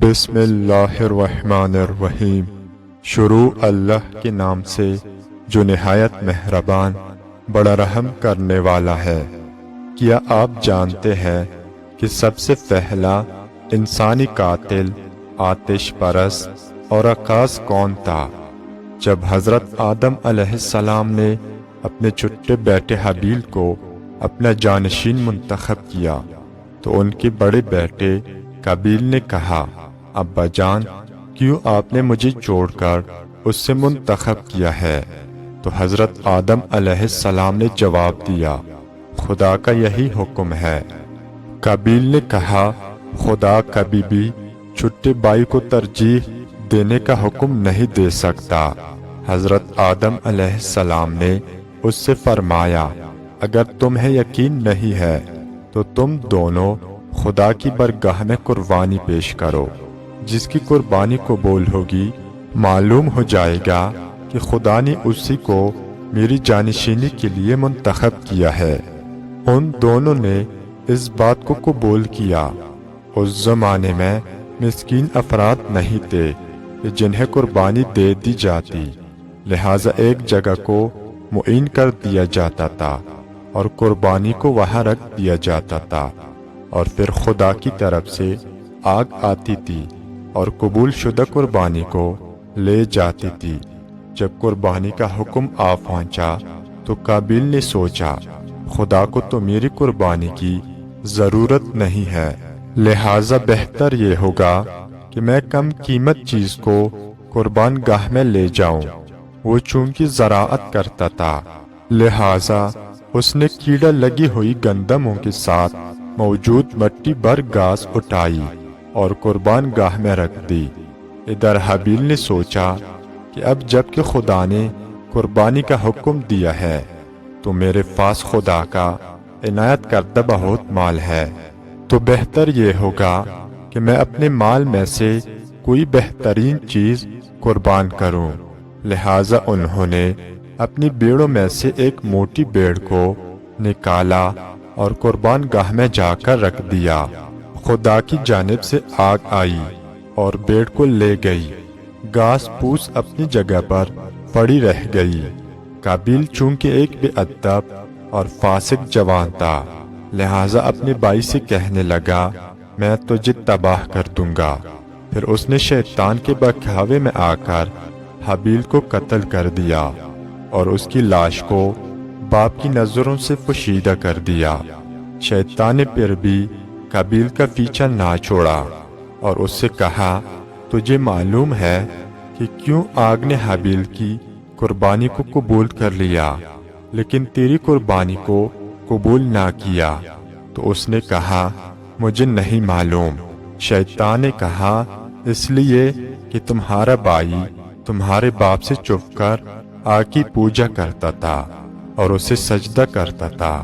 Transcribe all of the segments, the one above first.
بسم اللہ الرحمن الرحیم۔ شروع اللہ کے نام سے جو نہایت مہربان بڑا رحم کرنے والا ہے۔ کیا آپ جانتے ہیں کہ سب سے پہلا انسانی قاتل، آتش پرست اور رقاص کون تھا؟ جب حضرت آدم علیہ السلام نے اپنے چھوٹے بیٹے حابیل کو اپنا جانشین منتخب کیا تو ان کے بڑے بیٹے قابیل نے کہا، ابا جان، کیوں آپ نے مجھے چھوڑ کر اس سے منتخب کیا ہے؟ تو حضرت آدم علیہ السلام نے جواب دیا، خدا کا یہی حکم ہے۔ قابیل نے کہا، خدا کبھی بھی چھوٹے بھائی کو ترجیح دینے کا حکم نہیں دے سکتا۔ حضرت آدم علیہ السلام نے اس سے فرمایا، اگر تمہیں یقین نہیں ہے تو تم دونوں خدا کی برگاہ میں قربانی پیش کرو۔ جس کی قربانی قبول ہوگی معلوم ہو جائے گا کہ خدا نے اسی کو میری جانشینی کے لیے منتخب کیا ہے۔ ان دونوں نے اس بات کو قبول کیا۔ اس زمانے میں مسکین افراد نہیں تھے کہ جنہیں قربانی دے دی جاتی، لہٰذا ایک جگہ کو معین کر دیا جاتا تھا اور قربانی کو وہاں رکھ دیا جاتا تھا، اور پھر خدا کی طرف سے آگ آتی تھی اور قبول شدہ قربانی کو لے جاتی تھی۔ جب قربانی کا حکم آ پہنچا تو قابیل نے سوچا، خدا کو تو میری قربانی کی ضرورت نہیں ہے، لہٰذا بہتر یہ ہوگا کہ میں کم قیمت چیز کو قربان گاہ میں لے جاؤں۔ وہ چونکہ زراعت کرتا تھا، لہٰذا اس نے کیڑا لگی ہوئی گندموں کے ساتھ موجود مٹی بھر گھاس اٹھائی اور قربان گاہ میں رکھ دی۔ ادھر حابیل نے سوچا کہ اب جب کہ خدا نے قربانی کا حکم دیا ہے تو میرے پاس خدا کا عنایت کردہ بہت مال ہے، تو بہتر یہ ہوگا کہ میں اپنے مال میں سے کوئی بہترین چیز قربان کروں۔ لہٰذا انہوں نے اپنی بھیڑوں میں سے ایک موٹی بھیڑ کو نکالا اور قربان گاہ میں جا کر رکھ دیا۔ خدا کی جانب سے آگ آئی اور بھیڑ کو لے گئی، گھاس پھوس اپنی جگہ پر پڑی رہ گئی۔ قابیل چونکہ ایک بے ادب اور فاسق جوان تھا، لہٰذا اپنے بھائی سے کہنے لگا، میں تجھے تباہ کر دوں گا۔ پھر اس نے شیطان کے بہکاوے میں آ کر حابیل کو قتل کر دیا اور اس کی لاش کو باپ کی نظروں سے پوشیدہ کر دیا۔ شیطان نے پھر بھی قابیل کا پیچھا نہ چھوڑا اور اس سے کہا، تجھے معلوم ہے کہ کیوں آگ نے حابیل کی قربانی کو قبول کر لیا لیکن تیری قربانی کو قبول نہ کیا؟ تو اس نے کہا، مجھے نہیں معلوم۔ شیطان نے کہا، اس لیے کہ تمہارا بھائی تمہارے باپ سے چھپ کر آگ کی پوجا کرتا تھا اور اسے سجدہ کرتا تھا۔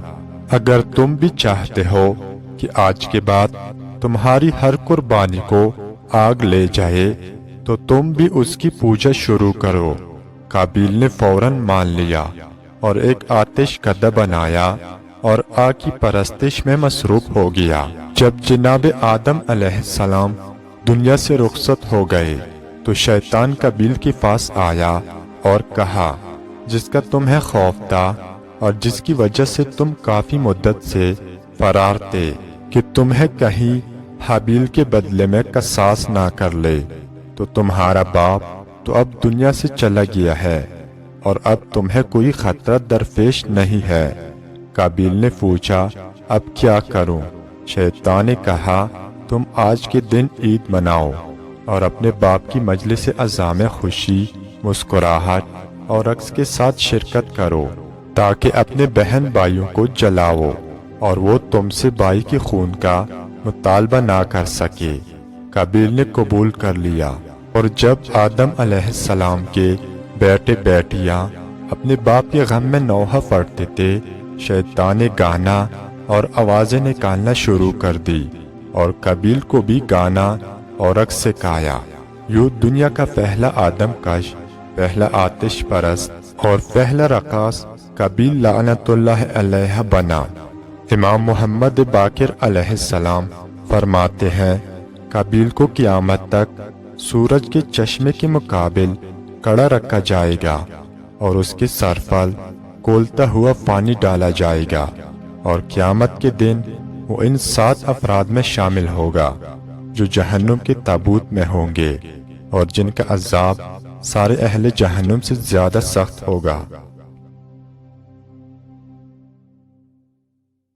اگر تم بھی چاہتے ہو کہ آج کے بعد تمہاری ہر قربانی کو آگ لے جائے تو تم بھی اس کی پوجا شروع کرو۔ قابیل نے فوراً مان لیا اور ایک آتش کدہ بنایا اور آگ کی پرستش میں مصروف ہو گیا۔ جب جناب آدم علیہ السلام دنیا سے رخصت ہو گئے تو شیطان قابیل کے پاس آیا اور کہا، جس کا تمہیں خوف تھا اور جس کی وجہ سے تم کافی مدت سے فرار تھے کہ تمہیں کہیں حابیل کے بدلے میں قصاص نہ کر لے، تو تمہارا باپ تو اب دنیا سے چلا گیا ہے اور اب تمہیں کوئی خطرہ درپیش نہیں ہے۔ قابیل نے پوچھا، اب کیا کروں؟ شیطان نے کہا، تم آج کے دن عید مناؤ اور اپنے باپ کی مجلس عزا میں خوشی، مسکراہٹ اور رقص کے ساتھ شرکت کرو تاکہ اپنے بہن بھائیوں کو جلاؤ اور وہ تم سے بھائی کے خون کا مطالبہ نہ کر سکے۔ قابیل نے قبول کر لیا، اور جب آدم علیہ السلام کے بیٹے بیٹیاں اپنے باپ کے غم میں نوحہ پڑھتے تھے، شیطان نے گانا اور آوازیں نکالنا شروع کر دی اور قابیل کو بھی گانا اور رقص سکھایا۔ یوں دنیا کا پہلا آدم کش، پہلا آتش پرست اور پہلا رقاص قابیل لعنت اللہ علیہ بنا۔ امام محمد باقر علیہ السلام فرماتے ہیں، قابیل کو قیامت تک سورج کے چشمے کے مقابل کڑا رکھا جائے گا اور اس کے سر پر کھولتا ہوا پانی ڈالا جائے گا، اور قیامت کے دن وہ ان 7 افراد میں شامل ہوگا جو جہنم کے تابوت میں ہوں گے اور جن کا عذاب سارے اہل جہنم سے زیادہ سخت ہوگا۔